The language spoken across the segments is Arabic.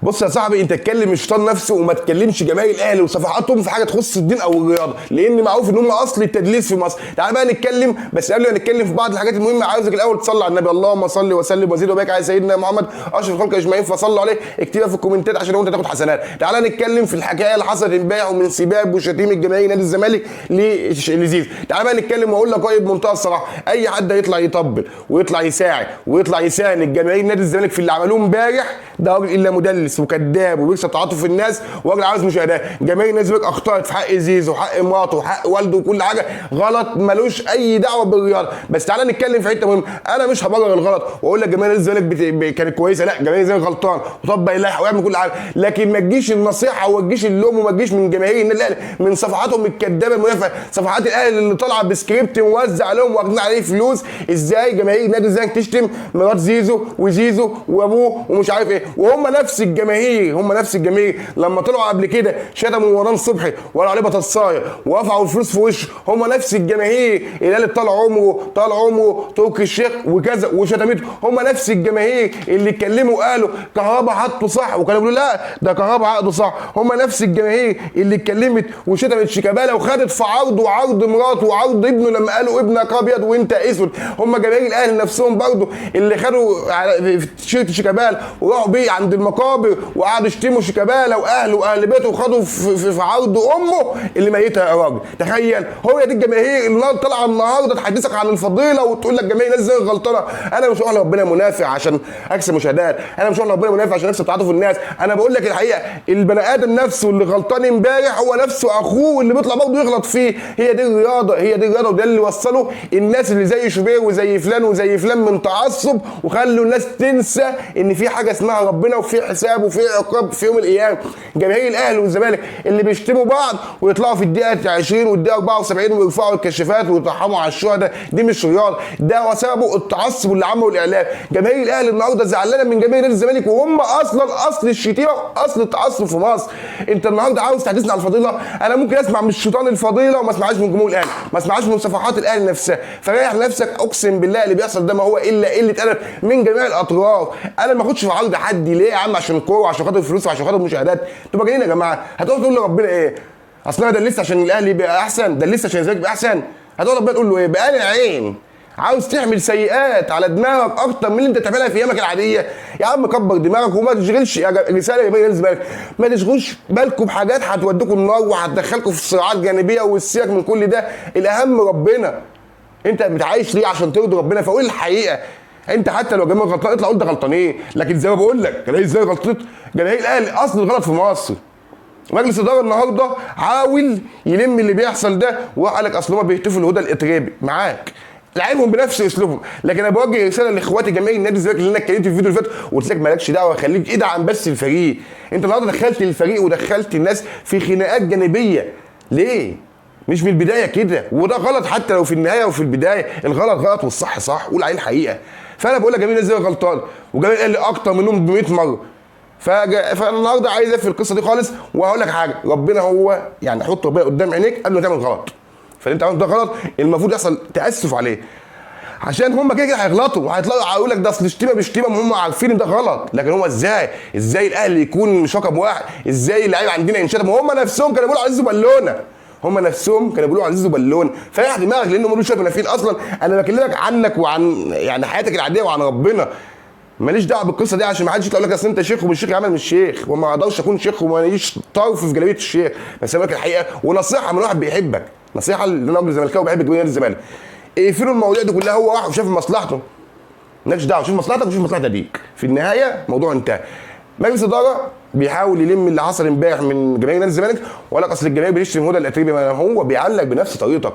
بص يا صاحبي، انت تكلم الشيطان نفسه وما تكلمش جماهير الاهلي وصفحاتهم في حاجه تخص الدين او الرياضه، لان معروف ان هم اصل التدليس في مصر. تعال بقى نتكلم، بس قبل ما نتكلم في بعض الحاجات المهمه عاوزك الاول تصلي على النبي. اللهم صل وسلم وزد وبارك على سيدنا محمد اشرف الخلق اجمعين، فصلوا عليه. اكتبها في الكومنتات عشان انت تاخد حسنات. تعال نتكلم في الحكايه اللي حصلت امبارح ومن سباب وشتيم الجماهير نادي الزمالك لزيزو. تعال بقى نتكلم واقول لك رايي بمنتهى الصراحه. اي حد هيطلع يطبل ويطلع يساعد ويطلع يساند جماهير نادي الزمالك في اللي عملوه امبارح ده راجل الا مدلس وكذاب وبيكسب تعاطف الناس وراجل عاوز مشاهدات. جماهير نادي الزمالك اخطات في حق زيزو وحق مراته وحق والده وكل حاجه غلط، ملوش اي دعوه بالرياضه. بس تعالى نتكلم في حته مهمه. انا مش هبرر الغلط واقول لك جماهير نادي الزمالك كانت كويسه، لا، جماهير الزمالك غلطان وطبق اللائحه ويعمل كل حاجه، لكن ما تجيش النصيحه وما تجيش اللوم وما تجيش من جماهير النادي الاهلي من صفحاتهم الكدابه المنافقه، صفحات الاهلي اللي طالعه بسكريبت موزع عليهم واخدين عليه فلوس. ازاي جماهير نادي الزمالك تشتم مرات زيزو وزيزو وابوه ومش عارف ايه، وهم نفس الجماهير لما طلعوا قبل كده شتموا وران صبحي وقالوا عليه بطاطسايه ورفعوا الفلوس في وشه، هم نفس الجماهير اللي قالت طال عمره تركي الشيخ وكذا وشتمته، هم نفس الجماهير اللي اتكلموا قالوا كهربا حطه صح وكانوا بيقولوا لا ده كهربا عقده صح، هم نفس الجماهير اللي اتكلمت وشتمت شيكابالا وخدت في عرضه وعرض مراته وعرض ابنه لما قالوا ابنك ابيض وانت اسود، هم جماهير الاهلي نفسهم برضه اللي خدوا في تيشيرت شيكابالا وراحوا بيه عند المقابر وقعدوا يشتموا شيكابالا واهله واهل بيته وخدوا في عرض امه اللي ميتها يا راجل. تخيل، هو دي الجماهير اللي طالعه النهارده تحدثك عن الفضيله وتقول لك جماهير ناس زي غلطانه. انا مش هقول ربنا منافع عشان اكسب مشاهدات، انا مش هقول ربنا منافع عشان اكسب تعاطف الناس، انا بقول لك الحقيقه. البني ادم نفسه اللي غلطان امبارح هو نفسه اخوه اللي بيطلع برضه يغلط فيه. هي دي الرياضه وده اللي وصله الناس اللي زي شوبير وزي فلان من تعصب وخلوا الناس تنسى ان في حاجه اسمها ربنا وفي حساب وفي عقاب في يوم القيامه. جماهير الاهلي والزمالك اللي بيشتموا بعض ويطلعوا في الدقيقه 20 والدقيقه 74 ويرفعوا الكشافات ويترحموا على الشهداء، دي مش رياضه، ده سببه التعصب اللي عمله الاعلام. جماهير الاهلي النهارده زعلانه من جماهير نادي الزمالك وهم اصل الشتيمه اصل التعصب في مصر. انت النهارده عاوز تحدثني على الفضيله، انا ممكن اسمع من الشيطان الفضيله وما اسمعهاش من جمهور الاهلي، ما اسمعهاش من صفحات الاهلي نفسها. فريح نفسك، اقسم بالله اللي بيحصل ده ما هو الا قله ادب من جميع الاطراف. انا ما اخدش في عرض حد ليه يا عم؟ عشان الكوره وعشان خاطر الفلوس وعشان خاطر المشاهدات؟ انتوا مجانين يا جماعه. هتقعد تقول لربنا ايه؟ اصل انا ده لسه عشان الاهلي يبقى احسن، ده لسه عشان الزمالك يبقى احسن. هتقعد ربنا تقول له ايه؟ بقى لي عين عاوز تعمل سيئات على دماغك اكتر من اللي انت تعملها في ايامك العاديه. يا عم كبر دماغك وما تشغلش رساله يا بني الزمالك، ما تشغلوش بالكم بحاجات هتوديكم النار وهتدخلكم في صراعات جانبيه. والسياق من كل ده الاهم ربنا. انت بتعايش ليه؟ عشان ترضي ربنا. فقول الحقيقه. انت حتى لو جماهير غلطان اطلع قول ده غلطانين، لكن زي ما بقول لك جماهير ازاي غلطت؟ جماهير الاهلي اصل الغلط في مصر. مجلس الاداره النهارده حاول يلم اللي بيحصل ده وقال لك اصل هم بيهتفوا الهدى الاترابي معاك، لعبهم بنفس اسلوبهم. لكن انا بوجه رساله لاخواتي جماهير النادي الزمالك اللي انا اتكلمت في الفيديو اللي فات وقلت لك مالكش دعوه، خليك ادعم بس الفريق. انت النهارده دخلت الفريق ودخلت الناس في خناقات جانبيه ليه؟ مش من البدايه كده، وده غلط. حتى لو في النهايه وفي البدايه الغلط غلط والصح صح، قول عليه الحقيقه. فانا بقول لك جماهير النادي الزمالك غلطان وجماهير الاهلي اكتر منهم ب 100 مره. فانا النهارده عايز اقفل القصه دي خالص وهقول لك حاجه، ربنا هو يعني حط ربنا قدام عينيك قبل ما تعمل غلط. فاللي انت عملته ده غلط، المفروض يحصل تاسف عليه، عشان هم كده هيغلطوا وهيطلعوا هيقول لك ده اصل شتيمه بشتيمه، هم عارفين ان ده غلط. لكن هم ازاي الاهلي يكون مش رقم واحد؟ ازاي اللعيبه عندنا ينشتم وهم نفسهم كانوا بيقولوا على زيزو بالونه؟ هم نفسهم كانوا بيقولوا على زيزو بالونه. فريح دماغك لانهم بيقولوا شويه منافقين. اصلا انا بكلمك عنك وعن يعني حياتك العاديه وعن ربنا، ماليش دعوه بالقصه دي عشان ما حدش يطلع يقول لك اصل انت شيخ ومش شيخ. يا عم مش شيخ وما اقدرش اكون شيخ وماليش طرف في جلابيه الشيخ، بس انا بقول لك الحقيقه ونصيحه من واحد بيحبك، نصيحه لان راجل زملكاوي بيحب جماهير الزمالك. اقفلوا المواضيع دي كلها، هو راح وشاف مصلحته، مالكش دعوه، شوف مصلحتك وشوف مصلحه اديك، في النهايه موضوع انتهى. مجلس الاداره بيحاول يلم اللي حصل امبارح من جماهير نادي الزمالك وقال لك اصل الجماهير بتشتم هدى الاتريبي، ما هو بيعلق بنفس طريقتك،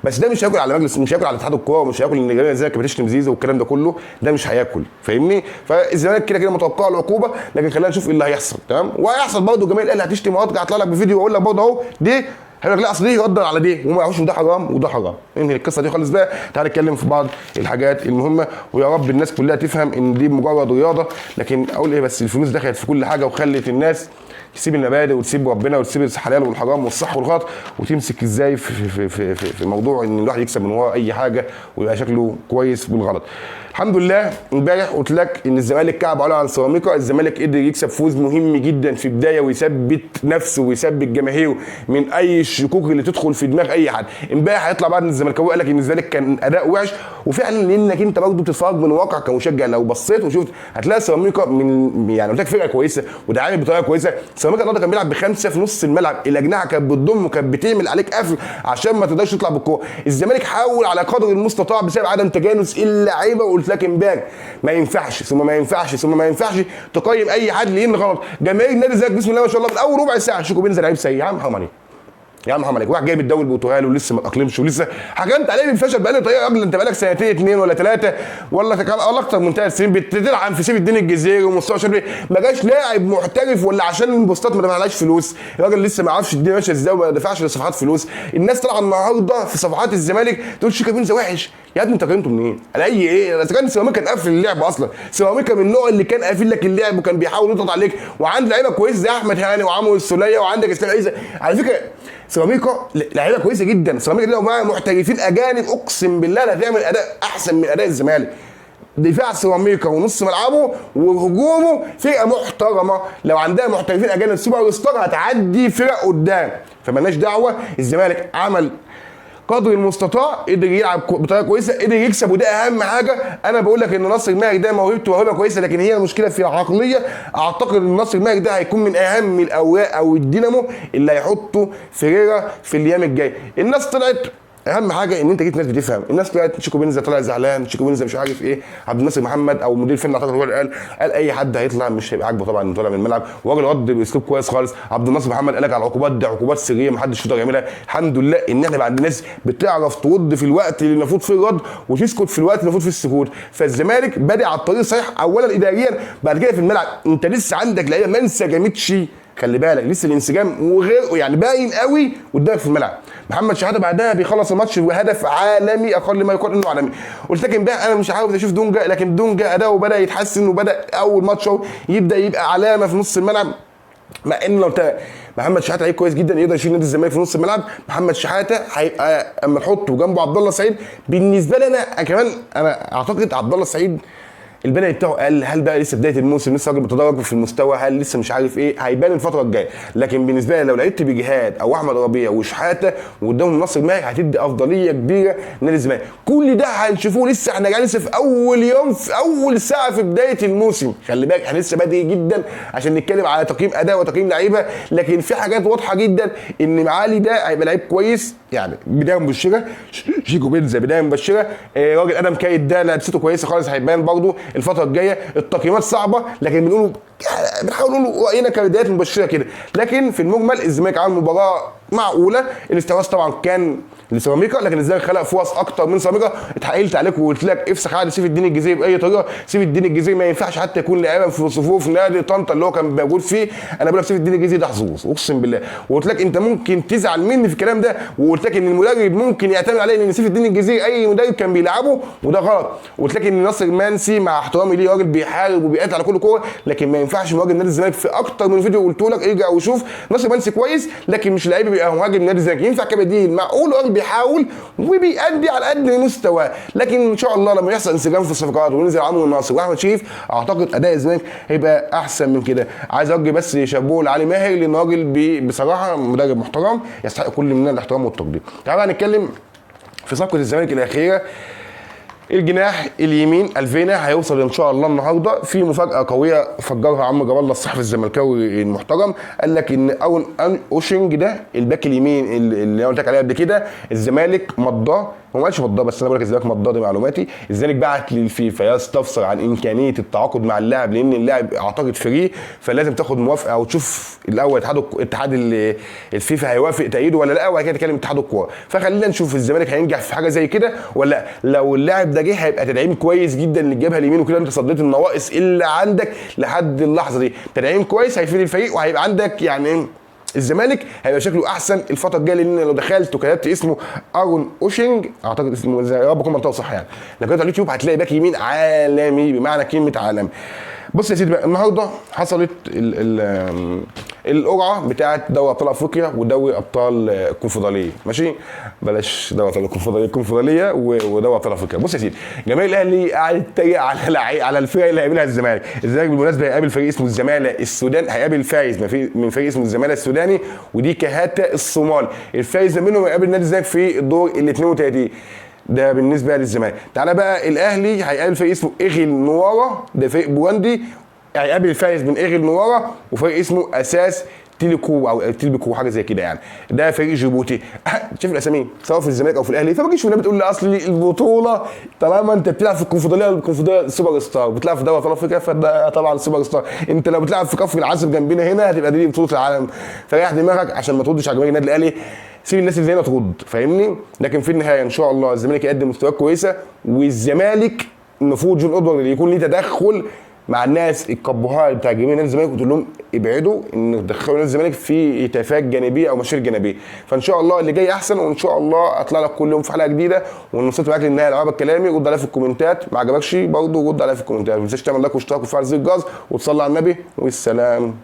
بس ده مش هياكل على مجلس، مش هياكل على اتحاد الكوره، ومش هياكل ان جماهير الزمالك بتشتم زيزو والكلام ده كله، ده مش هياكل، فاهمني؟ فالزمالك كده متوقع العقوبه، لكن خلينا نشوف ايه اللي هيحصل. تمام؟ وهيحصل برضه جماهير الاهلي هتشتم وهطلع لك بفيديو واقول لك برضه اهو دي هيقول لك لا اصل دي يقدر على دي وما يعرفوش ده حرام وده حرام. انهي القصه دي خالص بقى، تعالى نتكلم في بعض الحاجات المهمه، ويا رب الناس كلها تفهم ان دي مجرد رياضه. لكن اقول ايه، بس الفلوس دخلت في كل حاجه وخلت الناس تسيب المبادئ وتسيب ربنا وتسيب الحلال والحرام والصح والغلط، وتمسك ازاي في موضوع ان الواحد يكسب من وراه اي حاجه ويبقى شكله كويس بالغلط. الحمد لله امبارح قلت لك ان الزمالك كعب علا عن سيراميكا، الزمالك قدر يكسب فوز مهم جدا في بدايه ويثبت نفسه ويثبت جماهيره من اي الشكوك اللي تدخل في دماغ اي حد. امبارح هيطلع بعد الزمالكاوي قال لك ان الزمالك كان اداء وحش، وفعلا لانك انت برضه بتتفرج من الواقع كمشجع، لو بصيت وشفت هتلاقي سيراميكا من يعني قلت لك فرقه كويسه ودعامه بطريقه كويسه. سيراميكا النهارده كان بيلعب بخمسه في نص الملعب، الاجنحه كانت بتضم وكانت بتعمل عليك قفل عشان ما تقدرش تطلع بالكوره. الزمالك حاول على قدر المستطاع بسبب عدم تجانس اللعيبه، وقلت لك امبارح ما ينفعش ثم ما ينفعش ثم ما ينفعش تقيم اي حد لان غلط. جماهير النادي الزمالك بسم الله ما شاء الله من اول ربع ساعه شيكو بينزل لعيب سيء. يا عم حرام عليك، يا عم حرام عليك، واحد جايب الدوري البرتغالي ولسه ما اتاقلمش ولسه حكمت عليه بالفشل بقى له طريقه. يا راجل انت بقالك سنتين 2 ولا 3 ولا اكتر من 3 سنين بتلعب في سيف الدين الجزيري ومستوى شباب، ما جاش لاعب محترف ولا عشان البوستات ما دفعلهاش فلوس. الراجل لسه ما عرفش الدنيا ماشيه ازاي وما دفعش لصفحات فلوس. الناس طالعه النهارده في صفحات الزمالك تقول شيكو بينزا وحش. يا ابني انت قيمته منين؟ على اي ايه؟ اذا كان سيراميكا كان قافل اللعب اصلا، سيراميكا من النوع اللي كان قافل لك اللعب وكان بيحاول يضغط عليك، وعند لعيبه كويس زي احمد هاني وعمرو السوليه وعندك اسلام عيسى. على فكره سيراميكا لعيبه كويسه جدا، سيراميكا دي لو معاها محترفين اجانب اقسم بالله لا هتعمل اداء احسن من اداء الزمالك. دفاع سيراميكا ونص ملعبه وهجومه فرقه محترمه، لو عندها محترفين اجانب سوبر ستار هتعدي فرق قدام، فمالناش دعوه. الزمالك عمل قدر المستطاع، قدر يلعب بطريقه كويسه، قدر يكسب، وده اهم حاجه. انا بقول لك ان ناصر الماهر ده موهبه كويسه، لكن هي المشكله في العقليه. اعتقد ان ناصر الماهر ده هيكون من اهم الاوراق او الدينامو اللي هيحطه فيريرا في الايام الجايه. الناس طلعت، اهم حاجه ان انت جيت ناس بتفهم، الناس طلعت شيكو بينزا طلع زعلان، شيكو بينزا مش عارف ايه، عبد الناصر محمد او مدير الفني اعتقد هو اللي قال اي حد هيطلع مش هيبقى عاجبه طبعا انه طالع من الملعب، وراجل رد باسلوب كويس خالص. عبد الناصر محمد قال لك على العقوبات دي عقوبات سريه ما حدش يقدر يعملها. الحمد لله ان احنا بقى عندنا ناس بتعرف ترد في الوقت اللي المفروض فيه الرد وتسكت في الوقت اللي المفروض فيه السكوت. فالزمالك بادئ على الطريق الصحيح اولا اداريا، بعد كده في الملعب انت لسه عندك لعيبه ما انسجمتش، خلي بالك لسه الانسجام وغير يعني باين قوي قدامك في الملعب. محمد شحاته بعدها بيخلص الماتش وهدف عالمي اقل ما يقال انه عالمي. قلت لك امبارح انا مش عاوز اشوف دونجا، لكن دونجا اداؤه بدا يتحسن وبدا اول ماتش يبدا يبقى علامه في نص الملعب. مع ان لو محمد شحاته لعيب كويس جدا يقدر يشيل نادي الزمالك في نص الملعب، محمد شحاته هيبقى اما نحطه جنبه عبد الله السعيد. بالنسبه لي انا كمان انا اعتقد عبد الله السعيد البدني بتاعه قال، هل بقى لسه بدايه الموسم لسه راجل بيتدرج في المستوى، هل لسه مش عارف ايه، هيبان الفتره الجايه. لكن بالنسبه لي لو لعبت بجهاد او احمد ربيع وشحاته وقدامهم ناصر الماهر هتدي افضليه كبيره لنادي الزمالك. كل ده هنشوفوه لسه، احنا جايين لسه في اول يوم في اول ساعه في بدايه الموسم، خلي بالك احنا لسه بادئ جدا عشان نتكلم على تقييم اداء وتقييم لعيبه. لكن في حاجات واضحه جدا ان معالي ده هيبقى لعيب كويس، يعني بدايه مبشره. شيكو بينزا بدايه مبشره. راجل ادم كايد ده لعبته كويسه خالص، هيبان برضه الفتره الجايه. التقييمات صعبه لكن بنحاول نقول راينا كبدايات مبشره كده. لكن في المجمل الزمالك عمل مباراه معقوله. الاستحواذ طبعا كان لسيراميكا، لكن الزمالك خلق فرص اكتر من سيراميكا. اتحايلت عليك وقلت لك افسخ عقد سيف الدين الجزيري باي طريقه. سيف الدين الجزيري ما ينفعش حتى يكون لاعبا في صفوف نادي طنطا اللي هو كان موجود فيه. انا بقول لك سيف الدين الجزيري ده حظوظ اقسم بالله، وقلت لك انت ممكن تزعل مني في الكلام ده، وقلت لك ان المدرب ممكن يعتمد عليه لان سيف الدين الجزيري اي مدرب كان بيلعبه وده غلط. وقلت لك ان ناصر منسي مع احترامي ليه راجل بيحارب وبيقاتل على كل كوره، لكن ما ينفعش مهاجم نادي الزمالك. في اكتر من فيديو قلت لك ارجع وشوف، ناصر منسي كويس لكن مش لعيب بيبقى مهاجم نادي الزمالك، ينفع كبديل معقول راجل بيحاول وبيأدي على قد مستواه. لكن ان شاء الله لما يحصل انسجام في الصفقات وننزل عمرو الناصر واحمد شريف اعتقد اداء الزمالك هيبقى احسن من كده. عايز اوجه بس شابوه لعلي ماهر لان راجل بصراحه مدرب محترم يستحق كل منا الاحترام والتقدير. تعالوا نتكلم في صفقه الزمالك الاخيره. الجناح اليمين الفينا هيوصل ان شاء الله النهارده. في مفاجاه قويه فجرها عمرو جاب الله الصحفي الزملكاوي المحترم، قال لك ان اوشنج ده الباك اليمين اللي انا قلت لك عليه قبل كده الزمالك مضاه. هو ما قالش مضاه بس انا بقول لك الزمالك مضاه، دي معلوماتي. الزمالك بعت للفيفا يستفسر عن امكانيه التعاقد مع اللاعب لان اللاعب اعتقد فري، فلازم تاخد موافقه او تشوف الاول اتحاد الفيفا هيوافق تأييده ولا لا، وبعد كده تكلم اتحاد الكوره. فخلينا نشوف الزمالك هينجح في حاجه زي كده ولا لا. لو اللاعب ده جه هيبقى تدعيم كويس جدا للجبهه اليمين، وكده انت صديت النواقص اللي عندك لحد اللحظه دي. تدعيم كويس هيفيد الفريق وهيبقى عندك يعني الزمالك هيبقى شكله احسن الفتره الجايه، لان لو دخلت وكتبت اسمه ارون اوشنج، اعتقد اسمه يا رب اكون منطقه صح يعني، لو كتبت على اليوتيوب هتلاقي باك يمين عالمي بمعنى كلمه عالمي. بص يا سيدي بقى، النهارده حصلت القرعه بتاعه دوري ابطال افريقيا ودوري ابطال الكونفدراليه، ماشي؟ بلاش دوري ابطال الكونفدراليه ودوري ابطال افريقيا. بص يا سيدي، جماهير الاهلي قاعد تتريق على الفرق اللي هيقابلها الزمالك. الزمالك بالمناسبه هيقابل فريق اسمه الزمالة السوداني، هيقابل فايز من فريق اسمه الزمالة السوداني، ودي كهاتا الصومال. الفايز منهم هيقابل نادي الزمالك في الدور ال 32. ده بالنسبه للزمالك. تعالى بقى الاهلي هيقابل فريق اسمه ايغل نوارا، ده فريق بواندي، هيقابل الفايز من ايغل نوارا وفريق اسمه اساس تيليكو او تيلبيكو حاجه زي كده يعني، ده فريق جيبوتي. شوف الاسامي سواء في الزمالك او في الاهلي، فما تجيش بتقول لي اصل البطوله طالما انت بتلعب في الكونفدراليه سوبر ستار، بتلعب في دوري ابطال افريقيا فده طبعا سوبر ستار. انت لو بتلعب في كفر العزب جنبنا هنا هتبقى دي بطوله العالم. فريح دماغك عشان ما تردش على جماهير النادي الاهلي، سيب الناس اللي هنا ترد، فاهمني؟ لكن في النهايه ان شاء الله الزمالك يقدم مستويات كويسه، والزمالك المفروض جون ادوارد اللي يكون ليه تدخل مع الناس الكبهات بتاع جماهير نادي الزمالك وتقول لهم ابعدوا ان تدخلوا نادي الزمالك في هتافات جانبيه او مشاكل جانبيه. فان شاء الله اللي جاي احسن، وان شاء الله اطلع لك كل يوم في حلقه جديده. وان وصلت معاك للنهايه لو عجبك كلامي رد عليا في الكومنتات، ما عجبكش برضه رد عليا في الكومنتات. ما تنساش تعمل لايك واشتراك وتفعل زر الجرس وتصلي على النبي، والسلام.